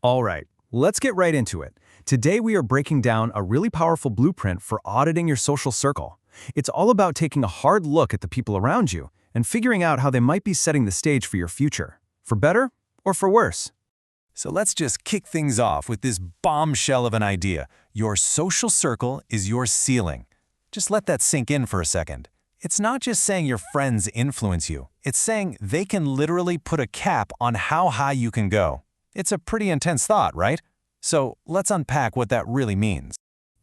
All right, let's get right into it. Today we are breaking down a really powerful blueprint for auditing your social circle. It's all about taking a hard look at the people around you and figuring out how they might be setting the stage for your future, for better or for worse. So let's just kick things off with this bombshell of an idea. Your social circle is your ceiling. Just let that sink in for a second. It's not just saying your friends influence you. It's saying they can literally put a cap on how high you can go. It's a pretty intense thought, right? So let's unpack what that really means.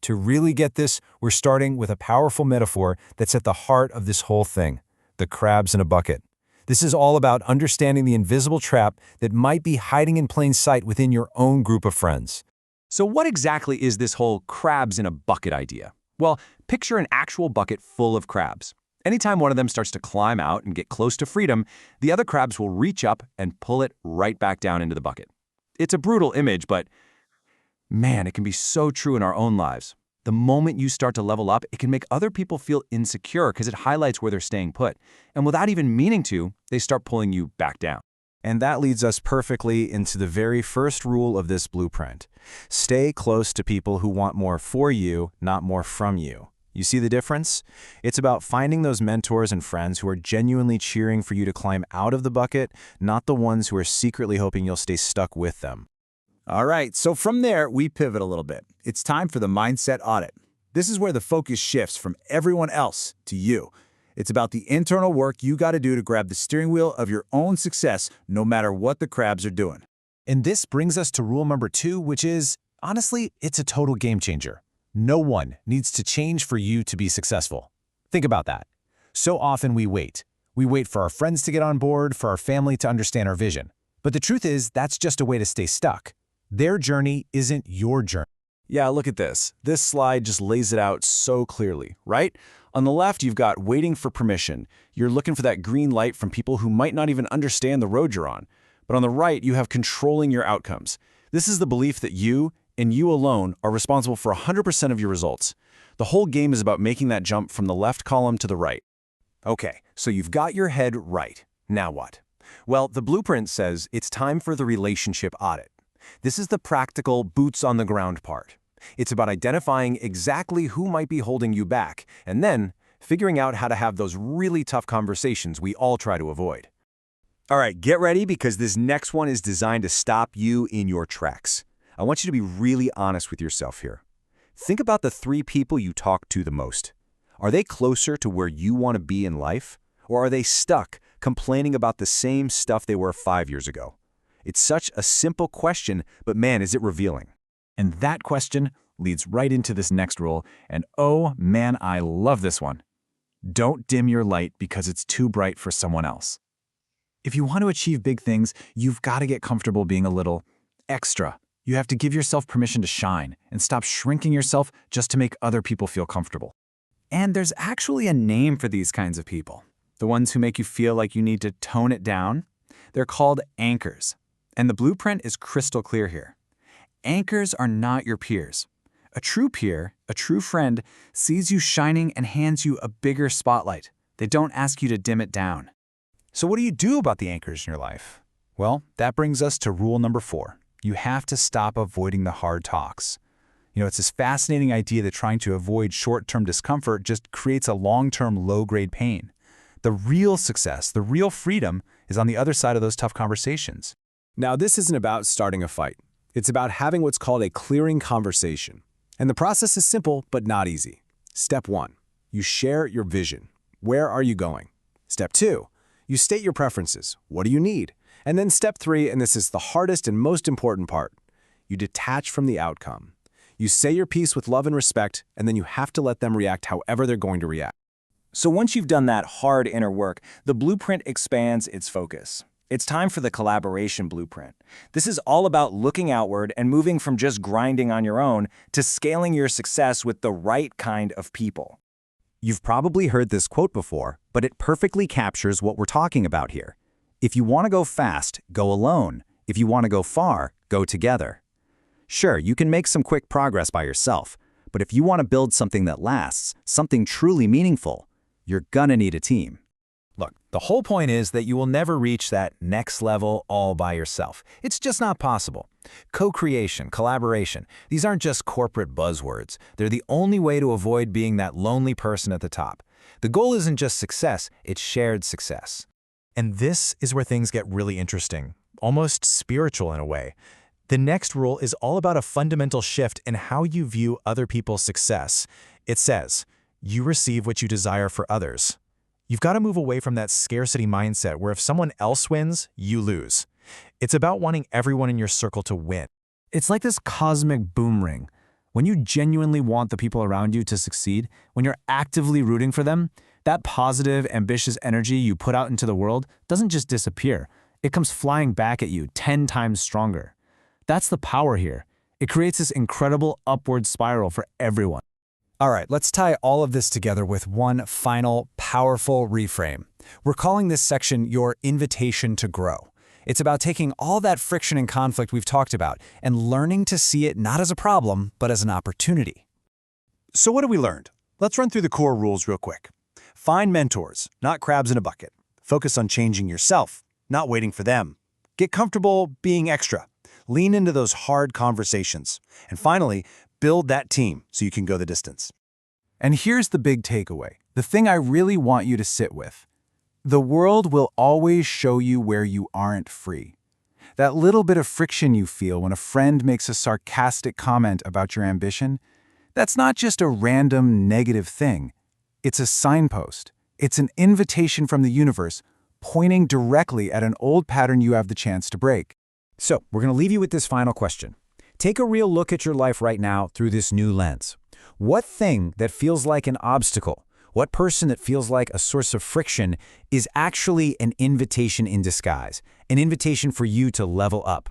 To really get this, we're starting with a powerful metaphor that's at the heart of this whole thing, the crabs in a bucket. This is all about understanding the invisible trap that might be hiding in plain sight within your own group of friends. So what exactly is this whole crabs in a bucket idea? Well, picture an actual bucket full of crabs. Anytime one of them starts to climb out and get close to freedom, the other crabs will reach up and pull it right back down into the bucket. It's a brutal image, but man, it can be so true in our own lives. The moment you start to level up, it can make other people feel insecure because it highlights where they're staying put. And without even meaning to, they start pulling you back down. And that leads us perfectly into the very first rule of this blueprint. Stay close to people who want more for you, not more from you. You see the difference? It's about finding those mentors and friends who are genuinely cheering for you to climb out of the bucket, not the ones who are secretly hoping you'll stay stuck with them. All right, so from there, we pivot a little bit. It's time for the mindset audit. This is where the focus shifts from everyone else to you. It's about the internal work you got to do to grab the steering wheel of your own success, no matter what the crabs are doing. And this brings us to rule number 2, which is, honestly, it's a total game changer. No one needs to change for you to be successful. Think about that. So often we wait. We wait for our friends to get on board, for our family to understand our vision. But the truth is, that's just a way to stay stuck. Their journey isn't your journey. Yeah, look at this. This slide just lays it out so clearly, right? On the left, you've got waiting for permission. You're looking for that green light from people who might not even understand the road you're on. But on the right, you have controlling your outcomes. This is the belief that you, and you alone, are responsible for 100% of your results. The whole game is about making that jump from the left column to the right. Okay, so you've got your head right. Now what? Well, the blueprint says it's time for the relationship audit. This is the practical, boots-on-the-ground part. It's about identifying exactly who might be holding you back, and then figuring out how to have those really tough conversations we all try to avoid. All right, get ready because this next one is designed to stop you in your tracks. I want you to be really honest with yourself here. Think about the 3 people you talk to the most. Are they closer to where you want to be in life? Or are they stuck, complaining about the same stuff they were 5 years ago? It's such a simple question, but man, is it revealing. And that question leads right into this next rule, and oh man, I love this one. Don't dim your light because it's too bright for someone else. If you want to achieve big things, you've got to get comfortable being a little extra. You have to give yourself permission to shine and stop shrinking yourself just to make other people feel comfortable. And there's actually a name for these kinds of people. The ones who make you feel like you need to tone it down. They're called anchors. And the blueprint is crystal clear here. Anchors are not your peers. A true peer, a true friend, sees you shining and hands you a bigger spotlight. They don't ask you to dim it down. So what do you do about the anchors in your life? Well, that brings us to rule number 4. You have to stop avoiding the hard talks. You know, it's this fascinating idea that trying to avoid short-term discomfort just creates a long-term low-grade pain. The real success, the real freedom, is on the other side of those tough conversations. Now, this isn't about starting a fight. It's about having what's called a clearing conversation. And the process is simple, but not easy. Step 1, you share your vision. Where are you going? Step 2, you state your preferences. What do you need? And then step 3, and this is the hardest and most important part, you detach from the outcome. You say your piece with love and respect, and then you have to let them react however they're going to react. So once you've done that hard inner work, the blueprint expands its focus. It's time for the collaboration blueprint. This is all about looking outward and moving from just grinding on your own to scaling your success with the right kind of people. You've probably heard this quote before, but it perfectly captures what we're talking about here. If you want to go fast, go alone. If you want to go far, go together. Sure, you can make some quick progress by yourself, but if you want to build something that lasts, something truly meaningful, you're gonna need a team. Look, the whole point is that you will never reach that next level all by yourself. It's just not possible. Co-creation, collaboration, these aren't just corporate buzzwords. They're the only way to avoid being that lonely person at the top. The goal isn't just success, it's shared success. And this is where things get really interesting, almost spiritual in a way. The next rule is all about a fundamental shift in how you view other people's success. It says, you receive what you desire for others. You've got to move away from that scarcity mindset where if someone else wins, you lose. It's about wanting everyone in your circle to win. It's like this cosmic boomerang. When you genuinely want the people around you to succeed, when you're actively rooting for them, that positive, ambitious energy you put out into the world doesn't just disappear. It comes flying back at you 10 times stronger. That's the power here. It creates this incredible upward spiral for everyone. All right, let's tie all of this together with one final, powerful reframe. We're calling this section your invitation to grow. It's about taking all that friction and conflict we've talked about and learning to see it not as a problem, but as an opportunity. So what have we learned? Let's run through the core rules real quick. Find mentors, not crabs in a bucket. Focus on changing yourself, not waiting for them. Get comfortable being extra. Lean into those hard conversations. And finally, build that team so you can go the distance. And here's the big takeaway, the thing I really want you to sit with. The world will always show you where you aren't free. That little bit of friction you feel when a friend makes a sarcastic comment about your ambition, that's not just a random negative thing. It's a signpost. It's an invitation from the universe pointing directly at an old pattern you have the chance to break. So, we're going to leave you with this final question. Take a real look at your life right now through this new lens. What thing that feels like an obstacle, what person that feels like a source of friction is actually an invitation in disguise, an invitation for you to level up?